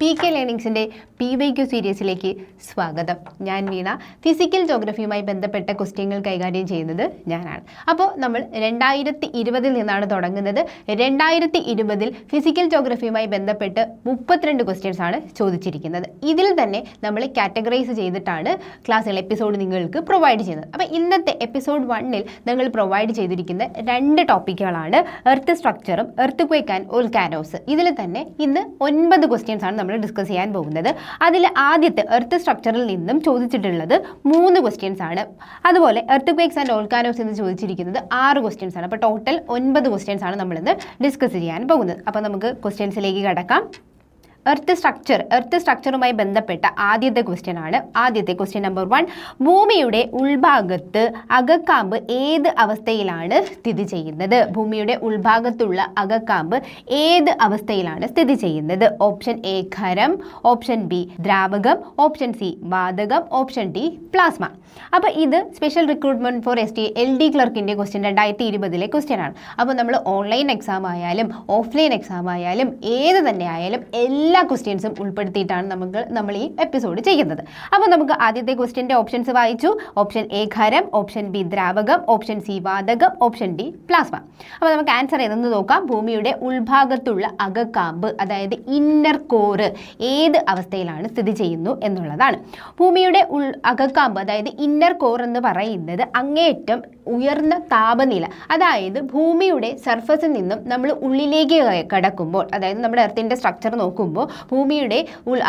PK ലേണിംഗ്സിൻ്റെ PYQ സീരീസിലേക്ക് സ്വാഗതം. ഞാൻ വീണ. Physical ജോഗ്രഫിയുമായി ബന്ധപ്പെട്ട ക്വസ്റ്റ്യങ്ങൾ കൈകാര്യം ചെയ്യുന്നത് ഞാനാണ്. അപ്പോൾ നമ്മൾ 2020 നിന്നാണ് തുടങ്ങുന്നത്. 2020 ഫിസിക്കൽ ജോഗ്രഫിയുമായി ബന്ധപ്പെട്ട് 32 ക്വസ്റ്റ്യൻസ് ആണ് ചോദിച്ചിരിക്കുന്നത്. ഇതിൽ തന്നെ നമ്മൾ കാറ്റഗറൈസ് ചെയ്തിട്ടാണ് ക്ലാസ്സുകൾ എപ്പിസോഡ് നിങ്ങൾക്ക് പ്രൊവൈഡ് ചെയ്യുന്നത്. അപ്പോൾ ഇന്നത്തെ എപ്പിസോഡ് 1-ൽ നിങ്ങൾ പ്രൊവൈഡ് ചെയ്തിരിക്കുന്ന 2 ടോപ്പിക്കുകളാണ് എർത്ത് സ്ട്രക്ചറും എർത്ത് ക്വേക്ക് ആൻഡ് വോൾക്കാനോസ്. ഇതിൽ തന്നെ ഇന്ന് 9 ക്വസ്റ്റ്യൻസ് ആണ് നമ്മൾ ഡിസ്കസ് ചെയ്യാൻ പോകുന്നത്. അതിൽ ആദ്യത്തെ എർത്ത് സ്ട്രക്ചറിൽ നിന്നും ചോദിച്ചിട്ടുള്ളത് 3 ക്വസ്റ്റ്യൻസ് ആണ്. അതുപോലെ എർത്ത് ക്വേക്സ് ആൻഡ് വോൾക്കാനോസ് എന്ന് ചോദിച്ചിരിക്കുന്നത് 6 ക്വസ്റ്റ്യൻസ് ആണ്. അപ്പോൾ ടോട്ടൽ 9 ക്വസ്റ്റ്യൻസ് ആണ് നമ്മളിന്ന് ഡിസ്കസ് ചെയ്യാൻ പോകുന്നത്. അപ്പോൾ നമുക്ക് ക്വസ്റ്റ്യൻസിലേക്ക് കടക്കാം. എർത്ത് സ്ട്രക്ചറുമായി ബന്ധപ്പെട്ട ആദ്യത്തെ ക്വസ്റ്റ്യൻ ആണ്. ആദ്യത്തെ ക്വസ്റ്റ്യൻ നമ്പർ 1, ഭൂമിയുടെ ഉൾഭാഗത്ത് അകക്കാമ്പ് ഏത് അവസ്ഥയിലാണ് സ്ഥിതി ചെയ്യുന്നത്? ഭൂമിയുടെ ഉൾഭാഗത്തുള്ള അകക്കാമ്പ് ഏത് അവസ്ഥയിലാണ് സ്ഥിതി ചെയ്യുന്നത്? ഓപ്ഷൻ എ ഖരം, ഓപ്ഷൻ ബി ദ്രാവകം, ഓപ്ഷൻ സി വാതകം, ഓപ്ഷൻ ഡി പ്ലാസ്മ. അപ്പോൾ ഇത് special recruitment for ST LD ക്ലർക്കിൻ്റെ ക്വസ്റ്റ്യൻ 2020 ക്വസ്റ്റ്യൻ ആണ്. അപ്പോൾ നമ്മൾ ഓൺലൈൻ എക്സാം ആയാലും ഓഫ്ലൈൻ എക്സാം ആയാലും ഏത് തന്നെ ആയാലും എല്ലാ ക്വസ്റ്റ്യൻസും ഉൾപ്പെടുത്തിയിട്ടാണ് നമ്മൾ ഈ എപ്പിസോഡ് ചെയ്യുന്നത്. അപ്പോൾ നമുക്ക് ആദ്യത്തെ ക്വസ്റ്റ്യൻ്റെ ഓപ്ഷൻസ് വായിച്ചു. ഓപ്ഷൻ എ ഖരം, ഓപ്ഷൻ ബി ദ്രാവകം, ഓപ്ഷൻ സി വാതകം, ഓപ്ഷൻ ഡി പ്ലാസ്മ. അപ്പോൾ നമുക്ക് ആൻസർ ഏതെന്ന് നോക്കാം. ഭൂമിയുടെ ഉൾഭാഗത്തുള്ള അകക്കാമ്പ്, അതായത് ഇന്നർ കോറ് ഏത് അവസ്ഥയിലാണ് സ്ഥിതി ചെയ്യുന്നു എന്നുള്ളതാണ്. ഭൂമിയുടെ അകക്കാമ്പ്, അതായത് ഇന്നർ കോർ എന്ന് പറയുന്നത് അങ്ങേയറ്റം ഉയർന്ന താപനില, അതായത് ഭൂമിയുടെ സർഫസിൽ നിന്നും നമ്മൾ ഉള്ളിലേക്ക് കടക്കുമ്പോൾ, അതായത് നമ്മുടെ എർത്തിൻ്റെ സ്ട്രക്ചർ നോക്കുമ്പോൾ ഭൂമിയുടെ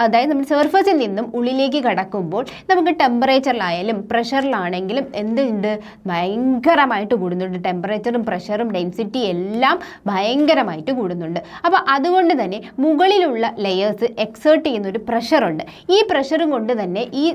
അതായത് നമ്മൾ സർഫസിൽ നിന്നും ഉള്ളിലേക്ക് കടക്കുമ്പോൾ നമുക്ക് ടെമ്പറേച്ചറിലായാലും പ്രഷറിലാണെങ്കിലും എന്തുണ്ട്, ഭയങ്കരമായിട്ട് കൂടുന്നുണ്ട്. ടെമ്പറേച്ചറും പ്രഷറും ഡെൻസിറ്റി എല്ലാം ഭയങ്കരമായിട്ട് കൂടുന്നുണ്ട്. അപ്പോൾ അതുകൊണ്ട് തന്നെ മുകളിലുള്ള ലെയേഴ്സ് എക്സേർട്ട് ചെയ്യുന്ന ഒരു പ്രഷറുണ്ട്. ഈ പ്രഷറും കൊണ്ട് തന്നെ ഈ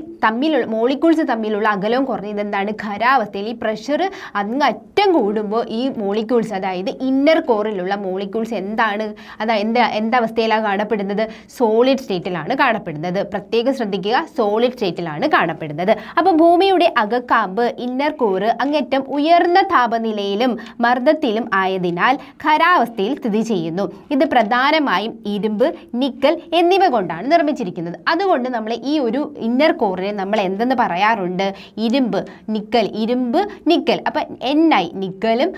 മോളിക്യൂൾസ് തമ്മിലുള്ള അകലവും കുറഞ്ഞത് എന്താണ്, ഖരാവസ്ഥയിൽ ഈ പ്രഷർ അങ്ങറ്റം കൂടുമ്പോൾ ഈ മോളിക്യൂൾസ്, അതായത് ഇന്നർ കോറിലുള്ള മോളിക്യൂൾസ് എന്താണ്, അതായത് എന്തവസ്ഥയിലാണ് കാണപ്പെടുന്നത്? സോളിഡ് സ്റ്റേറ്റിലാണ് കാണപ്പെടുന്നത്. പ്രത്യേകം ശ്രദ്ധിക്കുക, സോളിഡ് സ്റ്റേറ്റിലാണ് കാണപ്പെടുന്നത്. അപ്പോൾ ഭൂമിയുടെ അകക്കാമ്പ്, ഇന്നർ കോറ് അങ്ങേറ്റം ഉയർന്ന താപനിലയിലും മർദ്ദത്തിലും ആയതിനാൽ ഖരാവസ്ഥയിൽ സ്ഥിതി ചെയ്യുന്നു. ഇത് പ്രധാനമായും ഇരുമ്പ്, നിക്കൽ എന്നിവ കൊണ്ടാണ് നിർമ്മിച്ചിരിക്കുന്നത്. അതുകൊണ്ട് നമ്മൾ ഈ ഒരു ഇന്നർ കോറിനെ നമ്മൾ എന്തെന്ന് പറയാറുണ്ട്? ഇരുമ്പ്, നിക്കൽ. അപ്പം Ni നിക്കലും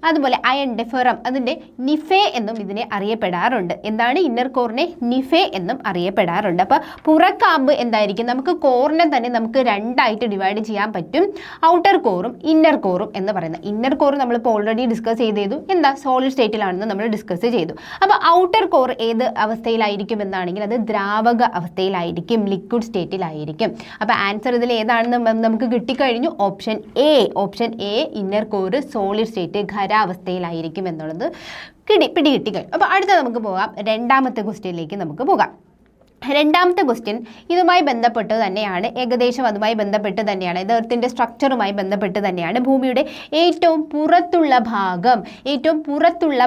അതുപോലെ അയണിൻ്റെ ഫെറം, അതിൻ്റെ നിഫെ എന്നും ഇതിനെ അറിയപ്പെടാറുണ്ട്. എന്താണ്? ഇന്നർ കോറിനെ നിഫെ എന്നും അറിയപ്പെടാറുണ്ട്. അപ്പോൾ പുറക്കാമ്പ് എന്തായിരിക്കും? നമുക്ക് കോറിനെ തന്നെ നമുക്ക് 2ആയിട്ട് ഡിവൈഡ് ചെയ്യാൻ പറ്റും. ഔട്ടർ കോറും ഇന്നർ കോറും എന്ന് പറയുന്നത്. ഇന്നർ കോർ നമ്മളിപ്പോൾ ഓൾറെഡി ഡിസ്കസ് ചെയ്തു. എന്താ? സോളിഡ് സ്റ്റേറ്റിലാണെന്ന് നമ്മൾ ഡിസ്കസ് ചെയ്തു. അപ്പോൾ ഔട്ടർ കോർ ഏത് അവസ്ഥയിലായിരിക്കും എന്നാണെങ്കിൽ അത് ദ്രാവക അവസ്ഥയിലായിരിക്കും, ലിക്വിഡ് സ്റ്റേറ്റിലായിരിക്കും. അപ്പോൾ ആൻസർ ഇതിൽ ഏതാണെന്ന് നമുക്ക് കിട്ടിക്കഴിഞ്ഞു. Option A inner core solid state ഖരാവസ്ഥയിലായിരിക്കും എന്നുള്ളത് പിടികിട്ടിക്കഴിഞ്ഞു. അപ്പോൾ അടുത്ത നമുക്ക് പോകാം. 2ാമത്തെ ക്വസ്റ്റ്യനിലേക്ക് നമുക്ക് പോകാം. 2ാമത്തെ ക്വസ്റ്റ്യൻ ഇതുമായി ബന്ധപ്പെട്ട് തന്നെയാണ്, ഏകദേശം അതുമായി ബന്ധപ്പെട്ട് തന്നെയാണ്. ഇത് എർത്തിൻ്റെ സ്ട്രക്ചറുമായി ബന്ധപ്പെട്ട് തന്നെയാണ്. ഭൂമിയുടെ ഏറ്റവും പുറത്തുള്ള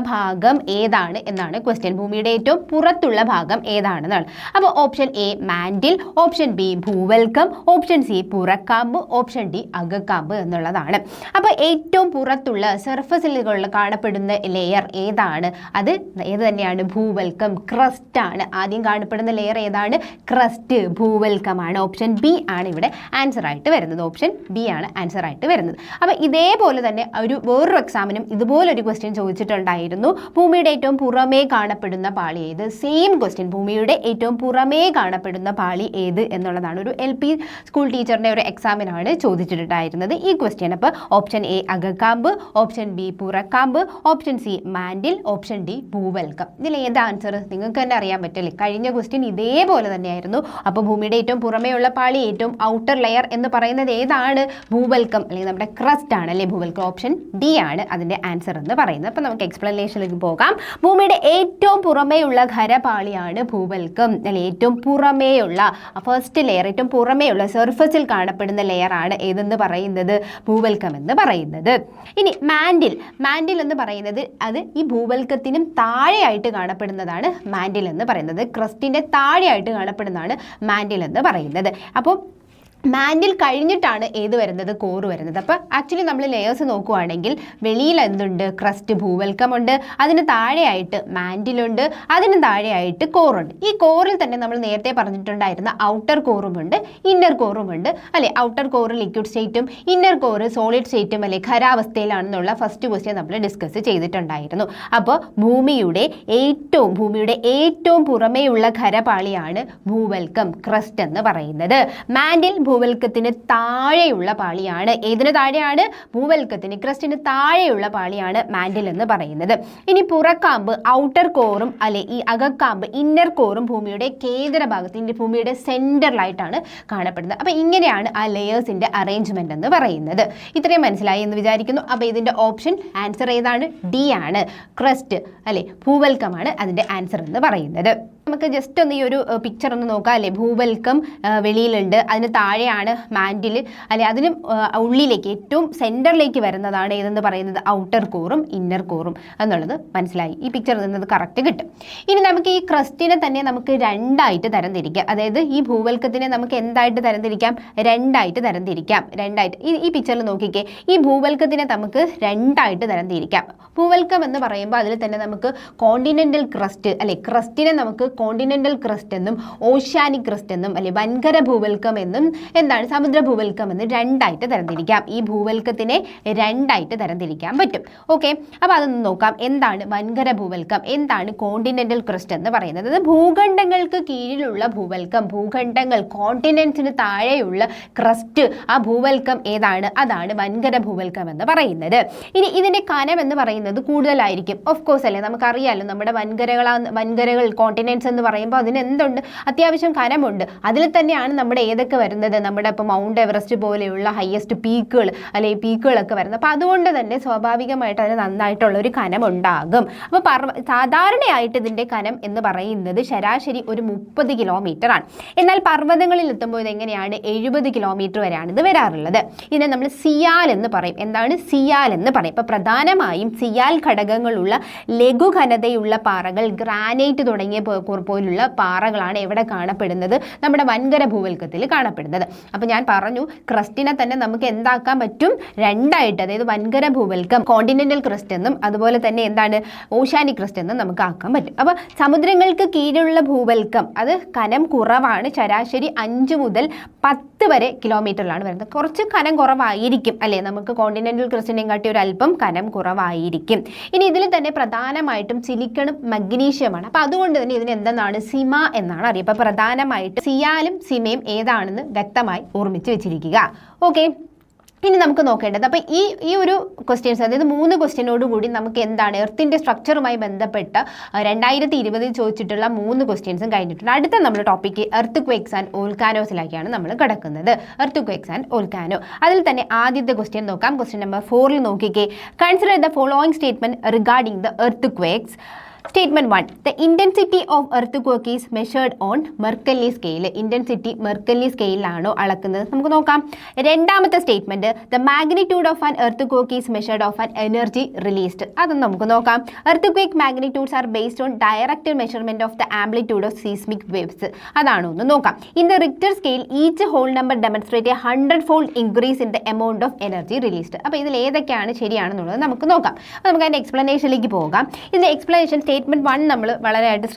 ഭാഗം ഏതാണ് എന്നാണ് ക്വസ്റ്റ്യൻ. ഭൂമിയുടെ ഏറ്റവും പുറത്തുള്ള ഭാഗം ഏതാണെന്നാണ്. അപ്പോൾ option A mantle, option B ഭൂവൽക്കം, ഓപ്ഷൻ സി പുറക്കാമ്പ്, ഓപ്ഷൻ ഡി അകക്കാമ്പ് എന്നുള്ളതാണ്. അപ്പോൾ ഏറ്റവും പുറത്തുള്ള സർഫസിലുകളിൽ കാണപ്പെടുന്ന ലെയർ ഏതാണ്? അത് ഏത് തന്നെയാണ്? ഭൂവൽക്കം, ക്രസ്റ്റ് ആണ്. ആദ്യം കാണപ്പെടുന്ന ലെയർ ഏതാണ്? ക്രസ്റ്റ്, ഭൂവൽക്കമാണ്. ഓപ്ഷൻ ബി ആണ് ഇവിടെ ആൻസർ ആയിട്ട് വരുന്നത്. ഓപ്ഷൻ ബി ആണ് ആൻസർ ആയിട്ട് വരുന്നത്. അപ്പോൾ ഇതേപോലെ തന്നെ വേറൊരു എക്സാമിനും ഇതുപോലൊരു ക്വസ്റ്റ്യൻ ചോദിച്ചിട്ടുണ്ടായിരുന്നു. ഭൂമിയുടെ ഏറ്റവും പുറമേ കാണപ്പെടുന്ന പാളി ഏത്? സെയിം ക്വസ്റ്റ്യൻ, ഭൂമിയുടെ ഏറ്റവും പുറമേ കാണപ്പെടുന്ന പാളി ഏത് എന്നുള്ളതാണ്. ഒരു LP സ്കൂൾ ടീച്ചറിൻ്റെ ഒരു എക്സാമിനാണ് ചോദിച്ചിട്ടുണ്ടായിരുന്നത് ഈ ക്വസ്റ്റ്യൻ. അപ്പോൾ ഓപ്ഷൻ എ അകക്കാമ്പ്, ഓപ്ഷൻ ബി പുറക്കാമ്പ്, option C mantle, option D ഭൂവൽക്കം. ഇതിൽ ഏത് ആൻസർ നിങ്ങൾക്ക് തന്നെ അറിയാൻ പറ്റില്ലേ? കഴിഞ്ഞ ക്വസ്റ്റ്യൻ ഇതേപോലെ തന്നെയായിരുന്നു. അപ്പോൾ ഭൂമിയുടെ ഏറ്റവും പുറമേയുള്ള പാളി, ഏറ്റവും ഔട്ടർ ലെയർ എന്ന് പറയുന്നത് ഏതാണ്? ഭൂവൽക്കം, അല്ലെങ്കിൽ നമ്മുടെ ക്രസ്റ്റ് ആണ് അല്ലേ ഭൂവൽക്കം. ഓപ്ഷൻ ഡി ആണ് അതിൻ്റെ ആൻസർ എന്ന് പറയുന്നത്. അപ്പോൾ നമുക്ക് എക്സ്പ്ലനേഷനിലേക്ക് പോകാം. ഭൂമിയുടെ ഏറ്റവും പുറമേയുള്ള ഖരപാളിയാണ് ഭൂവൽക്കം, അല്ലെങ്കിൽ ഏറ്റവും പുറമേയുള്ള ഫസ്റ്റ് ലെയർ, ഏറ്റവും പുറമേയുള്ള സർഫസിൽ കാണപ്പെടുന്ന ലെയർ ആണ് ഏതെന്ന് പറയുന്നത്? ഭൂവൽക്കം എന്ന് പറയുന്നത്. ഇനി മാൻഡിൽ എന്ന് പറയുന്നത് അത് ഈ ഭൂവൽക്കത്തിനും താഴെയായിട്ട് കാണപ്പെടുന്നതാണ് മാൻഡിൽ എന്ന് പറയുന്നത്. ക്രസ്റ്റിൻ്റെ താഴെയായിട്ട് കാണപ്പെടുന്നതാണ് മാൻഡിൽ എന്ന് പറയുന്നത്. അപ്പോൾ മാൻഡിൽ കഴിഞ്ഞിട്ടാണ് ഏത് വരുന്നത്, കോർ വരുന്നത്. അപ്പോൾ ആക്ച്വലി നമ്മൾ ലെയേഴ്സ് നോക്കുവാണെങ്കിൽ വെളിയിൽ എന്തുണ്ട്, ക്രസ്റ്റ് ഭൂവൽക്കമുണ്ട്, അതിന് താഴെയായിട്ട് മാൻഡിലുണ്ട്, അതിന് താഴെയായിട്ട് കോറുണ്ട്. ഈ കോറിൽ തന്നെ നമ്മൾ നേരത്തെ പറഞ്ഞിട്ടുണ്ടായിരുന്ന ഔട്ടർ കോറുമുണ്ട്, ഇന്നർ കോറുമുണ്ട് അല്ലെ. ഔട്ടർ കോറ് ലിക്വിഡ് സ്റ്റേറ്റും ഇന്നർ കോറ് സോളിഡ് സ്റ്റേറ്റും അല്ലെ ഖരാവസ്ഥയിലാണെന്നുള്ള ഫസ്റ്റ് ക്വസ്റ്റ്യൻ നമ്മൾ ഡിസ്കസ് ചെയ്തിട്ടുണ്ടായിരുന്നു. അപ്പോൾ ഭൂമിയുടെ ഏറ്റവും പുറമേയുള്ള ഖരപാളിയാണ് ഭൂവൽക്കം, ക്രസ്റ്റ് എന്ന് പറയുന്നത്. മാൻഡിൽ ഭൂവൽക്കത്തിന് താഴെയുള്ള പാളിയാണ്. ഏതിന് താഴെയാണ്? ഭൂവൽക്കത്തിന്, ക്രസ്റ്റിന് താഴെയുള്ള പാളിയാണ് മാൻഡിൽ എന്ന് പറയുന്നത്. ഇനി പുറക്കാമ്പ് ഔട്ടർ കോറും അല്ലെ ഈ അകക്കാമ്പ് ഇന്നർ കോറും ഭൂമിയുടെ കേന്ദ്ര ഭാഗത്ത്, ഭൂമിയുടെ സെന്ററിലായിട്ടാണ് കാണപ്പെടുന്നത്. അപ്പോൾ ഇങ്ങനെയാണ് ആ ലെയേഴ്സിന്റെ അറേഞ്ച്മെന്റ് എന്ന് പറയുന്നത്. ഇത്രയും മനസ്സിലായി എന്ന് വിചാരിക്കുന്നു. അപ്പോൾ ഇതിന്റെ ഓപ്ഷൻ ആൻസർ ഏതാണ്? ഡി ആണ്, ക്രസ്റ്റ് അല്ലെ, ഭൂവൽക്കമാണ് അതിന്റെ ആൻസർ എന്ന് പറയുന്നത്. നമുക്ക് ജസ്റ്റ് ഒന്ന് ഈ ഒരു പിക്ചർ ഒന്ന് നോക്കാം അല്ലേ. ഭൂവൽക്കം വെളിയിലുണ്ട്, അതിന് താഴെയാണ് മാൻഡിൽ അല്ലെ, അതിന് ഉള്ളിലേക്ക് ഏറ്റവും സെൻറ്ററിലേക്ക് വരുന്നതാണ് ഏതെന്ന് പറയുന്നത് ഔട്ടർ കോറും ഇന്നർ കോറും എന്നുള്ളത് മനസ്സിലായി. ഈ പിക്ചർ നിന്നത് കറക്റ്റ് കിട്ടും. ഇനി നമുക്ക് ഈ ക്രസ്റ്റിനെ തന്നെ നമുക്ക് രണ്ടായിട്ട് തരംതിരിക്കാം. അതായത് ഈ ഭൂവൽക്കത്തിനെ നമുക്ക് എന്തായിട്ട് തരംതിരിക്കാം? രണ്ടായിട്ട് തരംതിരിക്കാം. ഈ പിക്ചറിൽ നോക്കിക്കേ, ഈ ഭൂവൽക്കത്തിനെ നമുക്ക് രണ്ടായിട്ട് തരംതിരിക്കാം. ഭൂവൽക്കം എന്ന് പറയുമ്പോൾ അതിൽ തന്നെ നമുക്ക് കോണ്ടിനെൻ്റൽ ക്രസ്റ്റ് അല്ലെ, ക്രസ്റ്റിനെ നമുക്ക് കോണ്ടിനെൻ്റൽ ക്രസ്റ്റ് എന്നും ഓഷ്യാനിക് ക്രസ്റ്റ് എന്നും അല്ലെ വൻകര ഭൂവൽക്കം എന്നും എന്താണ് സമുദ്ര ഭൂവൽക്കം എന്നും രണ്ടായിട്ട് തരംതിരിക്കാം. ഈ ഭൂവൽക്കത്തിനെ രണ്ടായിട്ട് തരംതിരിക്കാൻ പറ്റും. ഓക്കെ, അപ്പോൾ അതൊന്ന് നോക്കാം. എന്താണ് വൻകര ഭൂവൽക്കം, എന്താണ് കോണ്ടിനെൻ്റൽ ക്രസ്റ്റ് എന്ന് പറയുന്നത്? അത് ഭൂഖണ്ഡങ്ങൾക്ക് കീഴിലുള്ള ഭൂവൽക്കം, ഭൂഖണ്ഡങ്ങൾ കോണ്ടിനെൻസിന് താഴെയുള്ള ക്രസ്റ്റ്, ആ ഭൂവൽക്കം ഏതാണ്? അതാണ് വൻകര ഭൂവൽക്കം എന്ന് പറയുന്നത്. ഇനി ഇതിൻ്റെ കനം എന്ന് പറയുന്നത് കൂടുതലായിരിക്കും. ഓഫ് കോഴ്സ് അല്ലേ, നമുക്കറിയാമല്ലോ നമ്മുടെ വൻകരകൾ കോണ്ടിനെൻസ് എന്ന് പറയുമ്പോൾ അതിന് എന്തുണ്ട്? അത്യാവശ്യം കനമുണ്ട്. അതിൽ തന്നെയാണ് നമ്മുടെ ഏതൊക്കെ വരുന്നത്, നമ്മുടെ ഇപ്പോൾ മൗണ്ട് എവറസ്റ്റ് പോലെയുള്ള ഹയസ്റ്റ് പീക്കുകൾ അല്ലെങ്കിൽ പീക്കുകളൊക്കെ വരുന്നത്. അപ്പോൾ അതുകൊണ്ട് തന്നെ സ്വാഭാവികമായിട്ട് അതിന് നന്നായിട്ടുള്ള ഒരു കനം ഉണ്ടാകും. അപ്പോൾ സാധാരണയായിട്ട് ഇതിൻ്റെ കനം എന്ന് പറയുന്നത് ശരാശരി ഒരു 30 കിലോമീറ്റർ ആണ്. എന്നാൽ പർവ്വതങ്ങളിൽ എത്തുമ്പോൾ ഇതെങ്ങനെയാണ്? 70 കിലോമീറ്റർ വരെയാണ് ഇത് വരാറുള്ളത്. ഇതിനെ നമ്മൾ സിയാൽ എന്ന് പറയും. എന്താണ് സിയാൽ എന്ന് പറയും? ഇപ്പോൾ പ്രധാനമായും സിയാൽ ഘടകങ്ങളുള്ള ലഘുഘനതയുള്ള പാറകൾ, ഗ്രാനൈറ്റ് തുടങ്ങിയ പോലുള്ള പാറകളാണ് എവിടെ കാണപ്പെടുന്നത്? നമ്മുടെ വൻകര ഭൂവൽക്കത്തിൽ കാണപ്പെടുന്നത്. അപ്പോൾ ഞാൻ പറഞ്ഞു ക്രസ്റ്റിനെ തന്നെ നമുക്ക് എന്താക്കാൻ പറ്റും? രണ്ടായിട്ട്, അതായത് വൻകര ഭൂവൽക്കം കോണ്ടിനെന്റൽ ക്രസ്റ്റ് എന്നും അതുപോലെ തന്നെ എന്താണ് ഓഷ്യാനിക് ക്രസ്റ്റ് എന്നും നമുക്ക് ആക്കാൻ പറ്റും. അപ്പോൾ സമുദ്രങ്ങൾക്ക് കീഴിലുള്ള ഭൂവൽക്കം അത് കനം കുറവാണ്. ശരാശരി 5 മുതൽ 10 വരെ കിലോമീറ്ററിലാണ് വരുന്നത്. കുറച്ച് കനം കുറവായിരിക്കും അല്ലേ, നമുക്ക് കോണ്ടിനെന്റൽ ക്രസ്റ്റിനെയും കാട്ടി ഒരു അല്പം കനം കുറവായിരിക്കും. ഇനി ഇതിൽ തന്നെ പ്രധാനമായിട്ടും സിലിക്കണും മഗ്നീഷ്യമാണ്. അപ്പോൾ അതുകൊണ്ട് തന്നെ ഇതിന് എന്തെന്നാണ്? സിമ എന്നാണ് അറിയുക. അപ്പോൾ പ്രധാനമായിട്ട് സിയാലും സിമയും ഏതാണെന്ന് വ്യക്തമായി ഓർമ്മിച്ച് വെച്ചിരിക്കുക. ഓക്കെ, ഇനി നമുക്ക് നോക്കേണ്ടത് അപ്പോൾ ഈ ഒരു ക്വസ്റ്റ്യൻസ്, അതായത് 3 ക്വസ്റ്റ്യനോട് കൂടി നമുക്ക് എന്താണ് എർത്തിൻ്റെ സ്ട്രക്ചറുമായി ബന്ധപ്പെട്ട 2020 ചോദിച്ചിട്ടുള്ള 3 ക്വസ്റ്റ്യൻസും കഴിഞ്ഞിട്ടുണ്ട്. അടുത്ത നമ്മുടെ ടോപ്പിക്ക് എർത്ത് ക്വേക്സ് ആൻഡ് വോൾക്കാനോസിലേക്കാണ് നമ്മൾ കിടക്കുന്നത്. Earth quakes and volcano. അതിൽ തന്നെ ആദ്യത്തെ ക്വസ്റ്റ്യൻ നോക്കാം. ക്വസ്റ്റ്യൻ നമ്പർ 4 നോക്കിക്കേ. Consider the following statement regarding the earth quakes. Statement 1. The intensity of earthquake is measured on Mercalli scale. Intensity Mercalli scale ആണോ അളക്കുന്നത്? നമുക്ക് നോക്കാം. രണ്ടാമത്തെ statement, the magnitude of an earthquake is measured of an energy released. അതൊന്ന് നമുക്ക് നോക്കാം. Earthquake magnitudes are based on direct measurement of the amplitude of seismic waves. അതാണോ ഒന്ന് നോക്കാം. In the Richter scale, each whole number demonstrates a 100-fold increase in the amount of energy released. അപ്പോൾ ഇതിൽ ഏതൊക്കെയാണ് ശരിയാണെന്നുള്ളത് നമുക്ക് നോക്കാം. അപ്പോൾ നമുക്ക് അതിൻ്റെ എക്സ്പ്ലനേഷനിലേക്ക് പോകാം. ഇതിൻ്റെ എക്സ്പ്ലനേഷൻ സ്റ്റേറ്റ്മെന്റ് 1 നമ്മൾ വളരെയായിട്ട്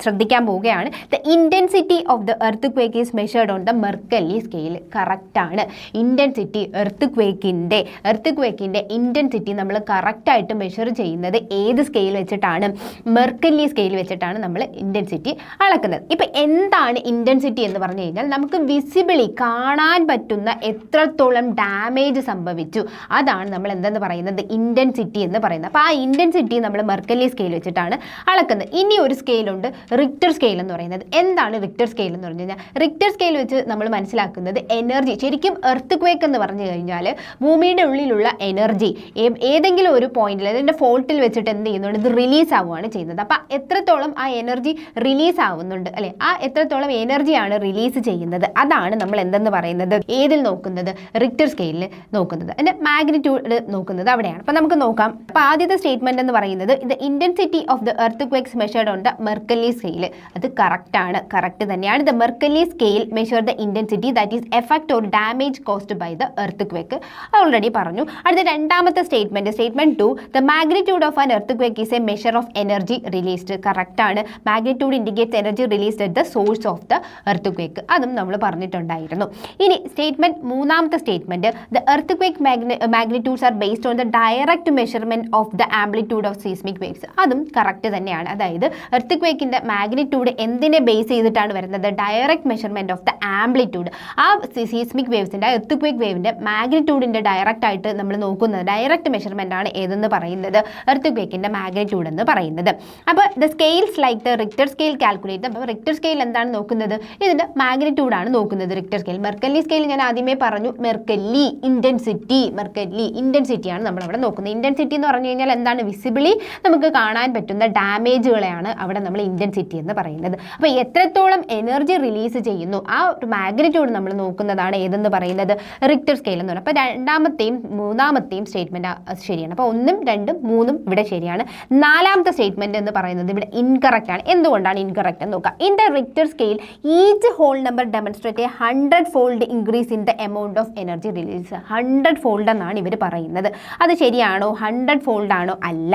ശ്രദ്ധിക്കാൻ പോവുകയാണ്. The intensity of the earth quake is measured on the Mercalli scale. കറക്റ്റാണ്. ഇൻറ്റൻസിറ്റി എർത്ത് ക്വേക്കിൻ്റെ ഇൻറ്റൻസിറ്റി നമ്മൾ കറക്റ്റായിട്ട് മെഷർ ചെയ്യുന്നത് ഏത് സ്കെയിൽ വെച്ചിട്ടാണ്? മെർക്കല്ലി സ്കെയിൽ വെച്ചിട്ടാണ് നമ്മൾ ഇൻറ്റൻസിറ്റി അളക്കുന്നത്. ഇപ്പം എന്താണ് ഇൻറ്റൻസിറ്റി എന്ന് പറഞ്ഞു കഴിഞ്ഞാൽ നമുക്ക് വിസിബിളി കാണാൻ പറ്റുന്ന എത്രത്തോളം ഡാമേജ് സംഭവിച്ചു അതാണ് നമ്മൾ എന്തെന്ന് പറയുന്നത്? ഇൻറ്റൻസിറ്റി എന്ന് പറയുന്നത്. അപ്പോൾ ആ ഇൻറ്റൻസിറ്റി നമ്മൾ മെർക്കല്ലി സ്കെയിൽ വെച്ചിട്ടാണ് അളക്കുന്നത്. ഇനി ഒരു സ്കെയിലുണ്ട്, റിക്ടർ സ്കെയിൽ എന്ന് പറയുന്നത്. എന്താണ് റിക്ടർ സ്കെയിൽ എന്ന് പറഞ്ഞു കഴിഞ്ഞാൽ? റിക്ടർ സ്കെയിൽ വെച്ച് നമ്മൾ മനസ്സിലാക്കുന്നത് എനർജി. ശരിക്കും എർത്ത് ക്വേക്ക് എന്ന് പറഞ്ഞു കഴിഞ്ഞാൽ ഭൂമിയുടെ ഉള്ളിലുള്ള എനർജി ഏതെങ്കിലും ഒരു പോയിന്റിൽ, അതിൻ്റെ ഫോൾട്ടിൽ വെച്ചിട്ട് എന്ത് ചെയ്യുന്നുണ്ട്? ഇത് റിലീസ് ആവുകയാണ് ചെയ്യുന്നത്. അപ്പം എത്രത്തോളം ആ എനർജി റിലീസ് ആവുന്നുണ്ട് അല്ലെ, ആ എത്രത്തോളം എനർജിയാണ് റിലീസ് ചെയ്യുന്നത് അതാണ് നമ്മൾ എന്തെന്ന് പറയുന്നത്? ഏതിൽ നോക്കുന്നത്? റിക്ടർ സ്കെയിലിൽ നോക്കുന്നത്. അതിൻ്റെ മാഗ്നിറ്റ്യൂഡ് നോക്കുന്നത് അവിടെയാണ്. അപ്പം നമുക്ക് നോക്കാം. അപ്പോൾ ആദ്യത്തെ സ്റ്റേറ്റ്മെന്റ് എന്ന് പറയുന്നത്, the intensity of the earth measured on the Mercalli scale. അത് കറക്റ്റ് തന്നെയാണ്. The Mercalli scale measure the intensity that is effect or damage caused by the earth quake. Already പറഞ്ഞു. അടുത്ത രണ്ടാമത്തെ statement 2, the magnitude of an earth quake is a measure of energy released. കറക്റ്റാണ്. Magnitude indicates energy released at the source of the earth quake. അതും നമ്മൾ പറഞ്ഞിട്ടുണ്ടായിരുന്നു. ഇനി മൂന്നാമത്തെ statement, the earth quake magnitudes are based on the direct measurement of the amplitude of seismic waves. അതും correct തന്നെയാണ്. അതായത് earth ക്വേക്കിന്റെ മാഗ്നിറ്റ്യൂഡ് എന്തിനെ ബേസ് ചെയ്തിട്ടാണ് വരുന്നത്? Direct measurement of the amplitude. ആ സീസ്മിക് വേവ്സിന്റെ എർത്ത് ക്വേക്ക് വേവിന്റെ മാഗ്നിറ്റ്യൂഡിന്റെ ഡയറക്റ്റ് ആയിട്ട് നമ്മൾ നോക്കുന്നത് ഡയറക്റ്റ് മെഷർമെന്റ് ആണ് ഏതെന്ന് പറയുന്നത്? എർത്ത് ക്വേക്കിന്റെ മാഗ്നിറ്റ്യൂഡ് എന്ന് പറയുന്നത്. അപ്പോൾ the scales like the Richter scale calculate. അപ്പോൾ റിക്ടർ സ്കെയിൽ എന്താണ് നോക്കുന്നത്? ഇതിന്റെ മാഗ്നിറ്റ്യൂഡ് ആണ് നോക്കുന്നത് റിക്ടർ സ്കെയിൽ. മെർക്കലി സ്കെയിൽ ഞാൻ ആദ്യമേ പറഞ്ഞു, മെർക്കലി ഇന്റൻസിറ്റി ആണ് നമ്മൾ അവിടെ നോക്കുന്നത്. ഇന്റൻസിറ്റി എന്ന് പറഞ്ഞു കഴിഞ്ഞാൽ എന്താണ്? വിസിബിളി നമുക്ക് കാണാൻ പറ്റുന്ന ഡാമേജുകളെയാണ് അവിടെ നമ്മൾ ഇന്റൻസിറ്റി എന്ന് പറയുന്നത്. അപ്പോൾ എത്രത്തോളം എനർജി റിലീസ് ചെയ്യുന്നു ആ ഒരു മാഗ്നിറ്റ്യൂഡ് നമ്മൾ നോക്കുന്നതാണ് ഏതെന്ന് പറയുന്നത്? റിക്ടർ സ്കെയിൽ എന്ന് പറയുന്നത്. അപ്പോൾ രണ്ടാമത്തെയും മൂന്നാമത്തെയും സ്റ്റേറ്റ്മെന്റ് ശരിയാണ്. അപ്പോൾ 1, 2, 3 ഇവിടെ ശരിയാണ്. നാലാമത്തെ സ്റ്റേറ്റ്മെന്റ് എന്ന് പറയുന്നത് ഇവിടെ ഇൻകറക്റ്റ് ആണ്. എന്തുകൊണ്ടാണ് ഇൻകറക്റ്റ് എന്ന് നോക്കാം. In the Richter scale each whole number demonstrate 100-fold increase in the amount of energy release. 100-fold എന്നാണ് ഇവർ പറയുന്നത്. അത് ശരിയാണോ? 100-fold ആണോ? അല്ല.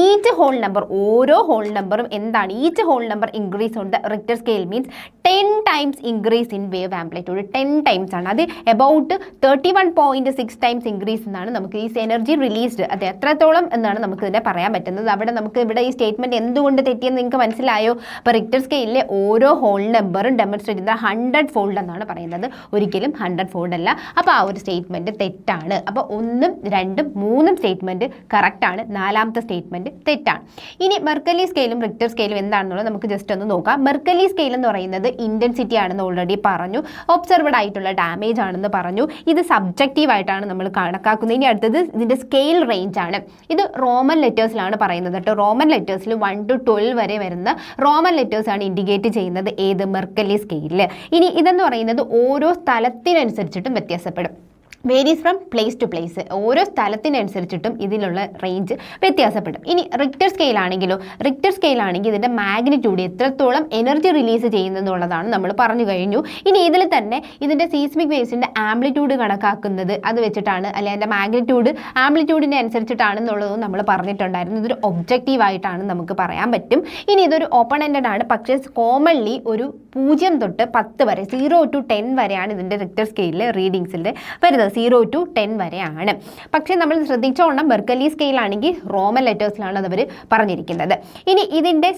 ഈച്ച് ഹോൾ നമ്പർ, ഓരോ ഹോൾ നമ്പറും എന്താണ്? Each whole number increase on the Richter scale means 10 times increase in wave amplitude. 10 times ആണ്. അത് എബൌട്ട് 31.6 times ഇൻക്രീസ് എന്നാണ് നമുക്ക് ഈ എനർജി റിലീസ്ഡ്. അത് എത്രത്തോളം എന്നാണ് നമുക്ക് ഇതിനെ പറയാൻ പറ്റുന്നത്. അവിടെ നമുക്ക് ഇവിടെ ഈ സ്റ്റേറ്റ്മെന്റ് എന്തുകൊണ്ട് തെറ്റിയെന്ന് നിങ്ങൾക്ക് മനസ്സിലായോ? അപ്പോൾ റിക്ടർ സ്കെയിലിലെ ഓരോ ഹോൾ നമ്പറും ഡെമോൺസ്ട്രേറ്റ് ചെയ്യുന്നത് 100-fold എന്നാണ് പറയുന്നത്. ഒരിക്കലും 100-fold അല്ല. അപ്പോൾ ആ ഒരു സ്റ്റേറ്റ്മെന്റ് തെറ്റാണ്. അപ്പോൾ 1, 2, 3 സ്റ്റേറ്റ്മെന്റ് കറക്റ്റ് ആണ്. നാലാമത്തെ സ്റ്റേറ്റ്മെന്റ് തെറ്റാണ്. ഇനി മെർക്കലി സ്കെയിലും റിക്ടർ സ്കെയിലും എന്താണെന്നുള്ളത് നമുക്ക് ജസ്റ്റ് ഒന്ന് നോക്കാം. മെർക്കലി സ്കെയിൽ എന്ന് പറയുന്നത് ഇന്റൻസിറ്റി ആണെന്ന് ഓൾറെഡി പറഞ്ഞു. ഒബ്സർവ്ഡ് ആയിട്ടുള്ള ഡാമേജ് ആണെന്ന് പറഞ്ഞു. ഇത് സബ്ജക്റ്റീവ് ആയിട്ടാണ് നമ്മൾ കണക്കാക്കുന്നത്. ഇനി അടുത്തത് ഇതിന്റെ സ്കെയിൽ റേഞ്ച് ആണ്. ഇത് റോമൻ ലെറ്റേഴ്സിലാണ് പറയുന്നത് കേട്ടോ. റോമൻ ലെറ്റേഴ്സിൽ 1 to 12 വരെ വരുന്ന റോമൻ ലെറ്റേഴ്സ് ആണ് ഇൻഡിക്കേറ്റ് ചെയ്യുന്നത് ഏത്? മെർക്കലി സ്കെയിലിൽ. ഇനി ഇതെന്ന് പറയുന്നത് ഓരോ സ്ഥലത്തിനനുസരിച്ചിട്ടും വ്യത്യാസപ്പെടും. Varies from place to place. ഓരോ സ്ഥലത്തിനനുസരിച്ചിട്ടും ഇതിലുള്ള റേഞ്ച് വ്യത്യാസപ്പെടും. ഇനി റിക്ടർ സ്കെയിൽ ആണെങ്കിൽ ഇതിൻ്റെ മാഗ്നിറ്റ്യൂഡ് എത്രത്തോളം എനർജി റിലീസ് ചെയ്യുന്നതെന്നുള്ളതാണ് നമ്മൾ പറഞ്ഞു കഴിഞ്ഞു. ഇനി ഇതിൽ തന്നെ ഇതിൻ്റെ സീസ്മിക് വേവ്സിൻ്റെ ആംപ്ലിറ്റ്യൂഡ് കണക്കാക്കുന്നത് അത് വെച്ചിട്ടാണ്, അല്ലെങ്കിൽ അതിൻ്റെ മാഗ്നിറ്റ്യൂഡ് ആംപ്ലിറ്റ്യൂഡിനെ അനുസരിച്ചിട്ടാണെന്നുള്ളതും നമ്മൾ പറഞ്ഞിട്ടുണ്ടായിരുന്നു. ഇതൊരു ഒബ്ജക്റ്റീവ് ആയിട്ടാണ് നമുക്ക് പറയാൻ പറ്റും. ഇനി ഇതൊരു ഓപ്പൺ എൻഡഡ് ആണ്. പക്ഷേ കോമൺലി ഒരു 0 തൊട്ട് 10 വരെ 0 to 10 വരെയാണ് ഇതിൻ്റെ റിക്ടർ സ്കെയിലിൽ റീഡിങ്സിൻ്റെ വരുന്നത്. 0 to 10 വരെയാണ്. പക്ഷേ നമ്മൾ ശ്രദ്ധിച്ചോണം, മെർക്കലി സ്കെയിലാണെങ്കിൽ റോമൻ ലെറ്റേഴ്സിലാണ് അതവർ പറഞ്ഞിരിക്കുന്നത്. ഇനി ഇതിൻ്റെ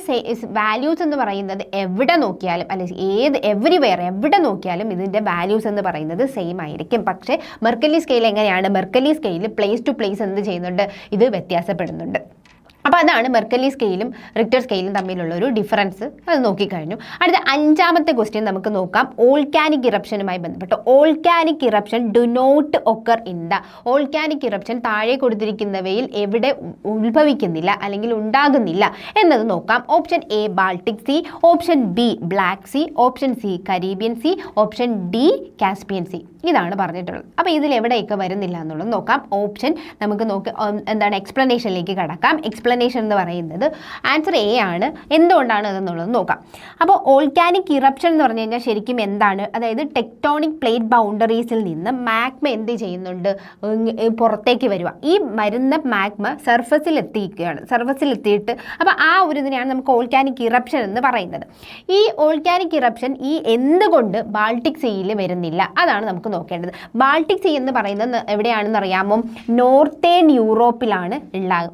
വാല്യൂസ് എന്ന് പറയുന്നത് എവിടെ നോക്കിയാലും, അല്ലെങ്കിൽ എവരിവെയർ എവിടെ നോക്കിയാലും ഇതിൻ്റെ വാല്യൂസ് എന്ന് പറയുന്നത് സെയിം ആയിരിക്കും. പക്ഷേ മെർക്കലി സ്കെയിൽ എങ്ങനെയാണ്? മെർക്കലി സ്കെയിൽ പ്ലേസ് ടു പ്ലേസ് എന്ത് ചെയ്യുന്നുണ്ട്? ഇത് വ്യത്യാസപ്പെടുന്നുണ്ട്. അപ്പോൾ അതാണ് മെർക്കലി സ്കെയിലും റിക്ടർ സ്കെയിലും തമ്മിലുള്ള ഒരു ഡിഫറൻസ്. അത് നോക്കിക്കഴിഞ്ഞു. അടുത്ത 5ാമത്തെ ക്വസ്റ്റ്യൻ നമുക്ക് നോക്കാം. ഓൾക്കാനിക് ഇറപ്ഷനുമായി ബന്ധപ്പെട്ട്. Volcanic eruption do not occur in the. Volcanic eruption താഴെ കൊടുത്തിരിക്കുന്നവയിൽ എവിടെ ഉത്ഭവിക്കുന്നില്ല അല്ലെങ്കിൽ ഉണ്ടാകുന്നില്ല എന്നത് നോക്കാം. Option A Baltic sea, option B black sea, option C Caribbean sea, option D Caspian sea. ഇതാണ് പറഞ്ഞിട്ടുള്ളത്. അപ്പോൾ ഇതിൽ എവിടെയൊക്കെ വരുന്നില്ല എന്നുള്ളത് നോക്കാം. ഓപ്ഷൻ നമുക്ക് എന്താണ് എക്സ്പ്ലനേഷനിലേക്ക് കടക്കാം. എക്സ്പ്ലനേഷൻ എന്ന് പറയുന്നത് ആൻസർ എ ആണ്. എന്തുകൊണ്ടാണ് അതെന്നുള്ളത് നോക്കാം. അപ്പോൾ ഓൾക്കാനിക് ഇറപ്ഷൻ എന്ന് പറഞ്ഞു കഴിഞ്ഞാൽ ശരിക്കും എന്താണ്? അതായത് ടെക്ടോണിക് പ്ലേറ്റ് ബൗണ്ടറീസിൽ നിന്ന് മാഗ്മ എന്ത് ചെയ്യുന്നുണ്ട്? പുറത്തേക്ക് വരിക. ഈ വരുന്ന മാഗ്മ സർഫസിലെത്തിയിട്ട് അപ്പോൾ ആ ഒരു ഇതിനെയാണ് നമുക്ക് ഓൾക്കാനിക് ഇറപ്ഷൻ എന്ന് പറയുന്നത്. ഈ ഓൾക്കാനിക് ഇറപ്ഷൻ എന്തുകൊണ്ട് ബാൾട്ടിക് സീയിൽ വരുന്നില്ല? അതാണ് നമുക്ക് നോക്കേണ്ടത്. ബാൾട്ടിക് സീ എന്ന് പറയുന്നത് എവിടെയാണെന്ന് അറിയാമോ? നോർത്തേൺ യൂറോപ്പിലാണ്